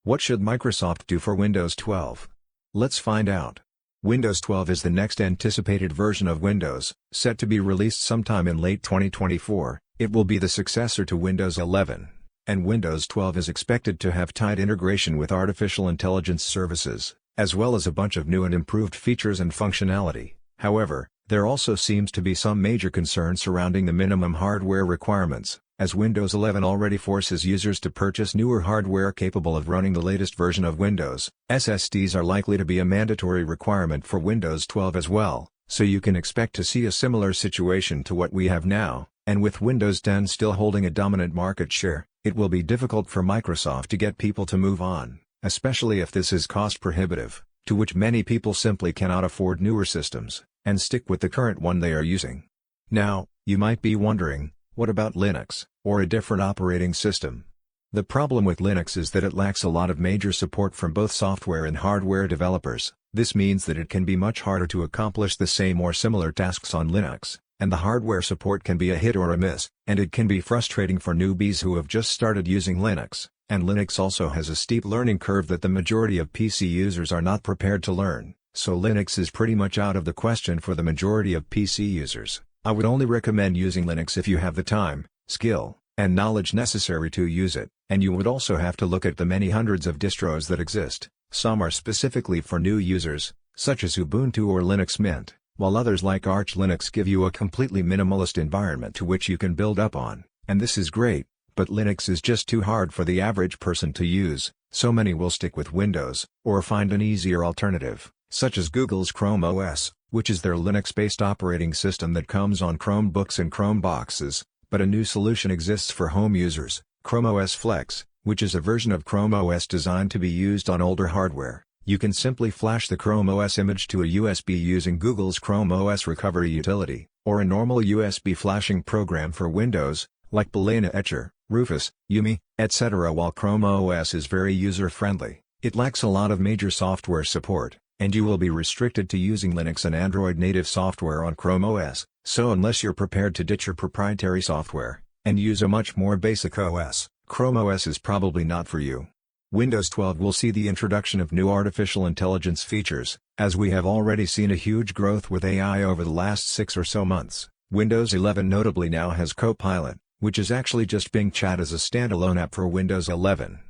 What should Microsoft do for Windows 12? Let's find out. Windows 12 is the next anticipated version of Windows, set to be released sometime in late 2024. It will be the successor to Windows 11, and Windows 12 is expected to have tight integration with artificial intelligence services, as well as a bunch of new and improved features and functionality. However, there also seems to be some major concern surrounding the minimum hardware requirements, as Windows 11 already forces users to purchase newer hardware capable of running the latest version of Windows. SSDs are likely to be a mandatory requirement for Windows 12 as well, so you can expect to see a similar situation to what we have now, and with Windows 10 still holding a dominant market share, it will be difficult for Microsoft to get people to move on, especially if this is cost prohibitive, to which many people simply cannot afford newer systems, and stick with the current one they are using. Now, you might be wondering, what about Linux, or a different operating system? The problem with Linux is that it lacks a lot of major support from both software and hardware developers. This means that it can be much harder to accomplish the same or similar tasks on Linux, and the hardware support can be a hit or a miss, and it can be frustrating for newbies who have just started using Linux, and Linux also has a steep learning curve that the majority of PC users are not prepared to learn, so Linux is pretty much out of the question for the majority of PC users. I would only recommend using Linux if you have the time, skill, and knowledge necessary to use it, and you would also have to look at the many hundreds of distros that exist. Some are specifically for new users, such as Ubuntu or Linux Mint, while others like Arch Linux give you a completely minimalist environment to which you can build up on, and this is great, but Linux is just too hard for the average person to use, so many will stick with Windows, or find an easier alternative, such as Google's Chrome OS, which is their Linux-based operating system that comes on Chromebooks and Chromeboxes, but a new solution exists for home users, Chrome OS Flex, which is a version of Chrome OS designed to be used on older hardware. You can simply flash the Chrome OS image to a USB using Google's Chrome OS Recovery utility, or a normal USB flashing program for Windows, like Balena Etcher, Rufus, Yumi, etc. While Chrome OS is very user-friendly, it lacks a lot of major software support, and you will be restricted to using Linux and Android native software on Chrome OS, so unless you're prepared to ditch your proprietary software, and use a much more basic OS, Chrome OS is probably not for you. Windows 12 will see the introduction of new artificial intelligence features, as we have already seen a huge growth with AI over the last 6 or so months. Windows 11 notably now has Copilot, which is actually just Bing Chat as a standalone app for Windows 11.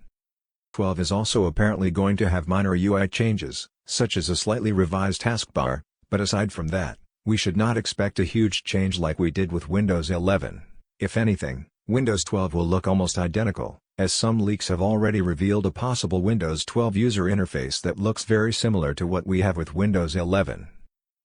12 is also apparently going to have minor UI changes, such as a slightly revised taskbar, but aside from that, we should not expect a huge change like we did with Windows 11. If anything, Windows 12 will look almost identical, as some leaks have already revealed a possible Windows 12 user interface that looks very similar to what we have with Windows 11.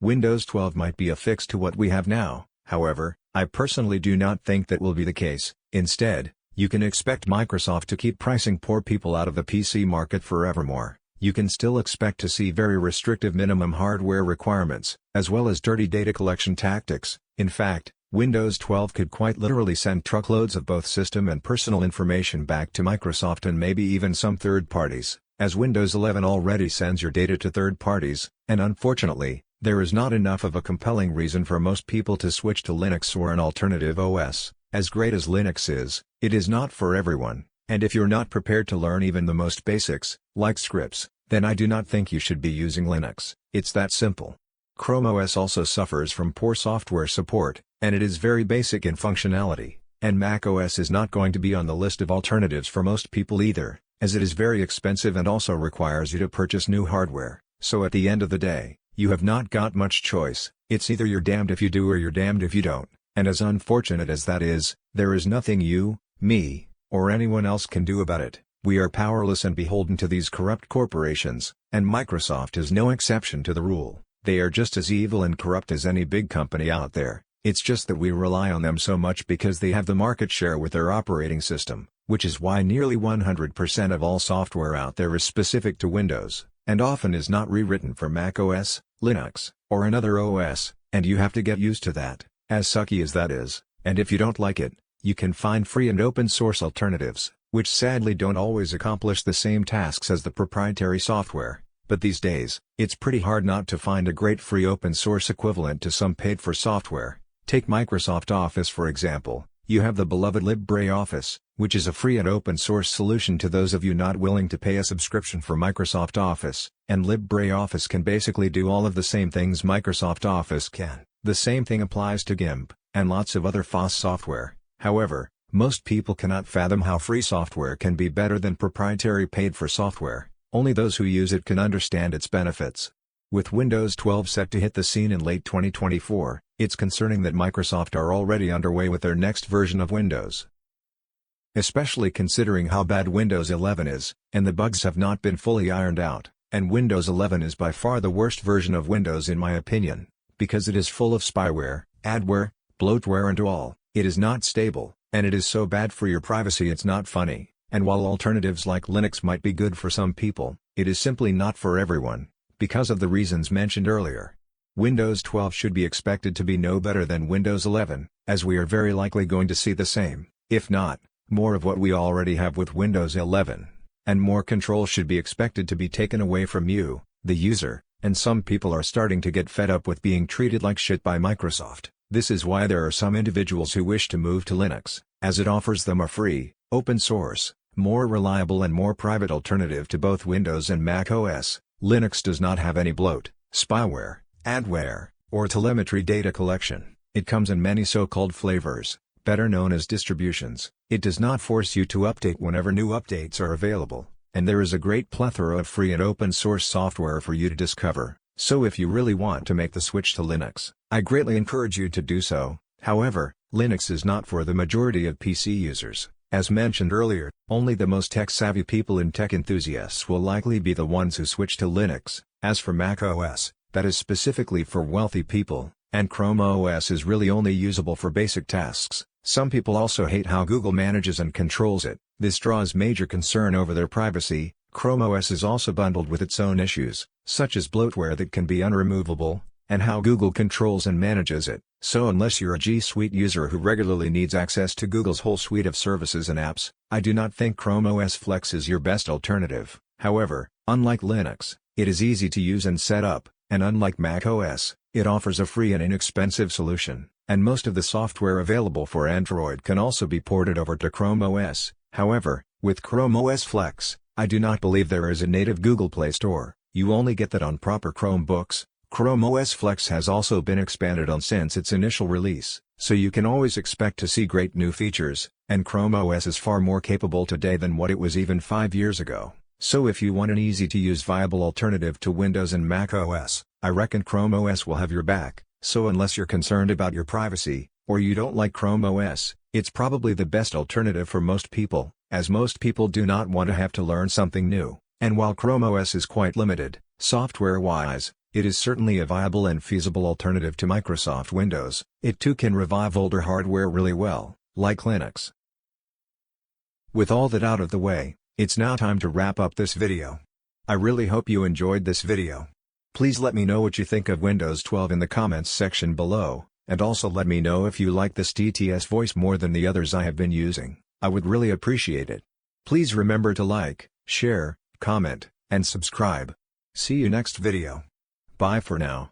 Windows 12 might be a fix to what we have now, however, I personally do not think that will be the case. Instead, you can expect Microsoft to keep pricing poor people out of the PC market forevermore. You can still expect to see very restrictive minimum hardware requirements, as well as dirty data collection tactics. In fact, Windows 12 could quite literally send truckloads of both system and personal information back to Microsoft and maybe even some third parties, as Windows 11 already sends your data to third parties, and unfortunately, there is not enough of a compelling reason for most people to switch to Linux or an alternative OS. As great as Linux is, it is not for everyone, and if you're not prepared to learn even the most basics, like scripts, then I do not think you should be using Linux. It's that simple. Chrome OS also suffers from poor software support, and it is very basic in functionality, and Mac OS is not going to be on the list of alternatives for most people either, as it is very expensive and also requires you to purchase new hardware. So at the end of the day, you have not got much choice. It's either you're damned if you do or you're damned if you don't. And as unfortunate as that is, there is nothing you, me, or anyone else can do about it. We are powerless and beholden to these corrupt corporations, and Microsoft is no exception to the rule. They are just as evil and corrupt as any big company out there. It's just that we rely on them so much because they have the market share with their operating system, which is why nearly 100% of all software out there is specific to Windows, and often is not rewritten for Mac OS, Linux, or another OS, and you have to get used to that. As sucky as that is, and if you don't like it, you can find free and open source alternatives, which sadly don't always accomplish the same tasks as the proprietary software, but these days, it's pretty hard not to find a great free open source equivalent to some paid for software. Take Microsoft Office for example. You have the beloved LibreOffice, which is a free and open source solution to those of you not willing to pay a subscription for Microsoft Office, and LibreOffice can basically do all of the same things Microsoft Office can. The same thing applies to GIMP, and lots of other FOSS software. However, most people cannot fathom how free software can be better than proprietary paid-for software. Only those who use it can understand its benefits. With Windows 12 set to hit the scene in late 2024, it's concerning that Microsoft are already underway with their next version of Windows. Especially considering how bad Windows 11 is, and the bugs have not been fully ironed out, and Windows 11 is by far the worst version of Windows in my opinion, because it is full of spyware, adware, bloatware and all. It is not stable, and it is so bad for your privacy it's not funny, and while alternatives like Linux might be good for some people, it is simply not for everyone, because of the reasons mentioned earlier. Windows 12 should be expected to be no better than Windows 11, as we are very likely going to see the same, if not, more of what we already have with Windows 11, and more control should be expected to be taken away from you, the user, and some people are starting to get fed up with being treated like shit by Microsoft. This is why there are some individuals who wish to move to Linux, as it offers them a free, open source, more reliable and more private alternative to both Windows and Mac OS. Linux does not have any bloat, spyware, adware, or telemetry data collection. It comes in many so-called flavors, better known as distributions. It does not force you to update whenever new updates are available, and there is a great plethora of free and open source software for you to discover. So if you really want to make the switch to Linux, I greatly encourage you to do so. However, Linux is not for the majority of PC users. As mentioned earlier, only the most tech-savvy people and tech enthusiasts will likely be the ones who switch to Linux. As for Mac OS, that is specifically for wealthy people, and Chrome OS is really only usable for basic tasks. Some people also hate how Google manages and controls it. This draws major concern over their privacy. Chrome OS is also bundled with its own issues, such as bloatware that can be unremovable, and how Google controls and manages it. So unless you're a G Suite user who regularly needs access to Google's whole suite of services and apps, I do not think Chrome OS Flex is your best alternative. However, unlike Linux, it is easy to use and set up, and unlike Mac OS, it offers a free and inexpensive solution, and most of the software available for Android can also be ported over to Chrome OS. However, with Chrome OS Flex, I do not believe there is a native Google Play Store. You only get that on proper Chromebooks. Chrome OS Flex has also been expanded on since its initial release, so you can always expect to see great new features, and Chrome OS is far more capable today than what it was even 5 years ago. So if you want an easy-to-use viable alternative to Windows and Mac OS, I reckon Chrome OS will have your back. So unless you're concerned about your privacy, or you don't like Chrome OS, it's probably the best alternative for most people, as most people do not want to have to learn something new. And while Chrome OS is quite limited, software-wise, it is certainly a viable and feasible alternative to Microsoft Windows. It too can revive older hardware really well, like Linux. With all that out of the way, it's now time to wrap up this video. I really hope you enjoyed this video. Please let me know what you think of Windows 12 in the comments section below, and also let me know if you like this TTS voice more than the others I have been using. I would really appreciate it. Please remember to like, share, comment, and subscribe. See you next video. Bye for now.